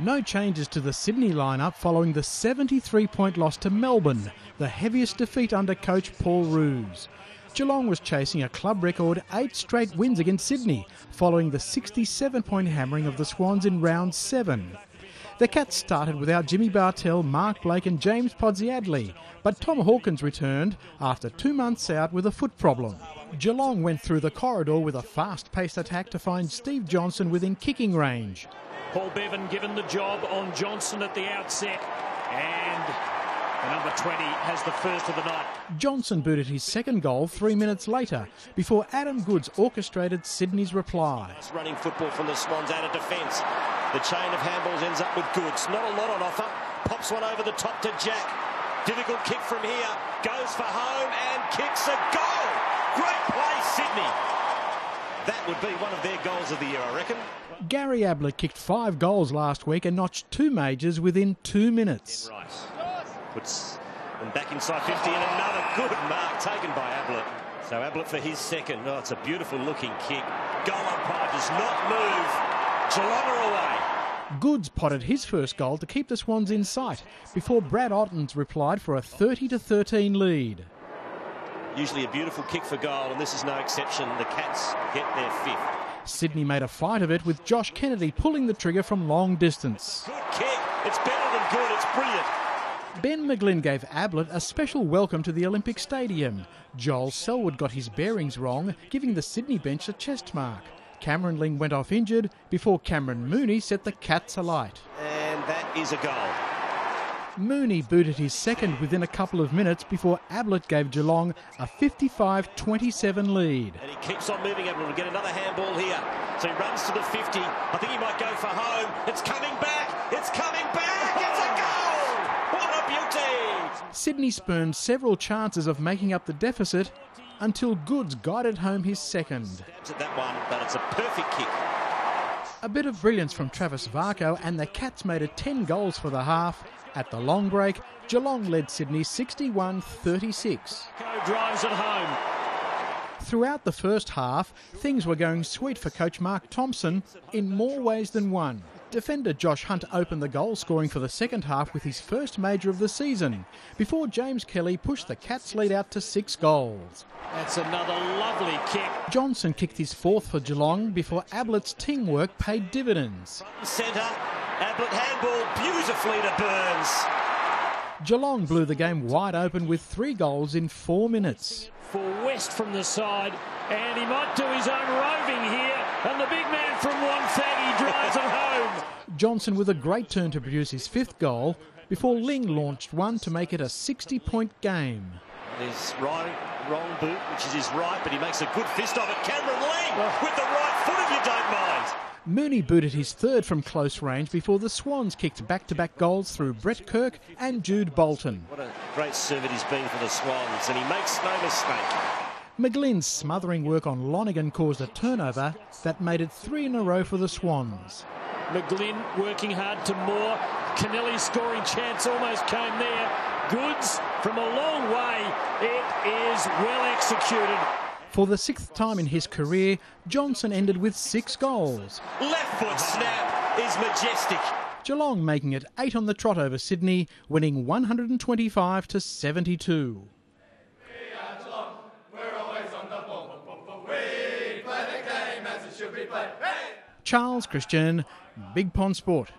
No changes to the Sydney lineup following the 73-point loss to Melbourne, the heaviest defeat under coach Paul Roos. Geelong was chasing a club record 8 straight wins against Sydney, following the 67-point hammering of the Swans in round 7. The Cats started without Jimmy Bartell, Mark Blake and James Podsiadly, but Tom Hawkins returned after 2 months out with a foot problem. Geelong went through the corridor with a fast-paced attack to find Steve Johnson within kicking range. Paul Bevan given the job on Johnson at the outset, and the number 20 has the first of the night. Johnson booted his second goal 3 minutes later before Adam Goodes orchestrated Sydney's reply. Running football from the Swans out of defence. The chain of handballs ends up with Goodes. Not a lot on offer. Pops one over the top to Jack. Difficult kick from here. Goes for home and kicks a goal. Great play, Sydney. That would be one of their goals of the year, I reckon. Gary Ablett kicked 5 goals last week and notched 2 majors within 2 minutes. Puts them back inside 50 and another good mark taken by Ablett. So Ablett for his second. Oh, it's a beautiful looking kick. Goal umpire does not move. Geelong are away. Goodes potted his first goal to keep the Swans in sight before Brad Ottens replied for a 30-13 lead. Usually a beautiful kick for goal, and this is no exception. The Cats get their 5th. Sydney made a fight of it with Josh Kennedy pulling the trigger from long distance. Good kick. It's better than good. It's brilliant. Ben McGlynn gave Ablett a special welcome to the Olympic Stadium. Joel Selwood got his bearings wrong, giving the Sydney bench a chest mark. Cameron Ling went off injured before Cameron Mooney set the Cats alight. And that is a goal. Mooney booted his second within a couple of minutes before Ablett gave Geelong a 55-27 lead. And he keeps on moving. Ablett will get another handball here. So he runs to the 50. I think he might go for home. It's coming back. It's coming back. It's a goal. What a beauty. Sydney spurned several chances of making up the deficit until Goodes guided home his second. At that one, but it's a perfect kick. A bit of brilliance from Travis Varco and the Cats made it 10 goals for the half. At the long break, Geelong led Sydney 61-36. Drives it home. Throughout the first half, things were going sweet for coach Mark Thompson in more ways than one. Defender Josh Hunt opened the goal scoring for the second half with his first major of the season, before James Kelly pushed the Cats' lead out to 6 goals. That's another lovely kick. Johnson kicked his 4th for Geelong before Ablett's teamwork paid dividends. Centre, Ablett handball beautifully to Burns. Geelong blew the game wide open with 3 goals in 4 minutes. For West from the side, and he might do his own roving here, and the big man from Wonthaggi drives it home. Johnson with a great turn to produce his 5th goal before Ling launched one to make it a 60-point game. His wrong boot, which is his right, but he makes a good fist of it. Cameron Ling with the right foot, if you don't mind. Mooney booted his 3rd from close range before the Swans kicked back-to-back goals through Brett Kirk and Jude Bolton. What a great servant he's been for the Swans, and he makes no mistake. McGlynn's smothering work on Lonergan caused a turnover that made it 3 in a row for the Swans. McGlynn working hard to Moore. Kennelly's scoring chance almost came there. Goodes from a long way. It is well executed. For the 6th time in his career, Johnson ended with 6 goals. Left foot snap is majestic. Geelong making it 8 on the trot over Sydney, winning 125-72. Charles Christian, Big Pond Sport.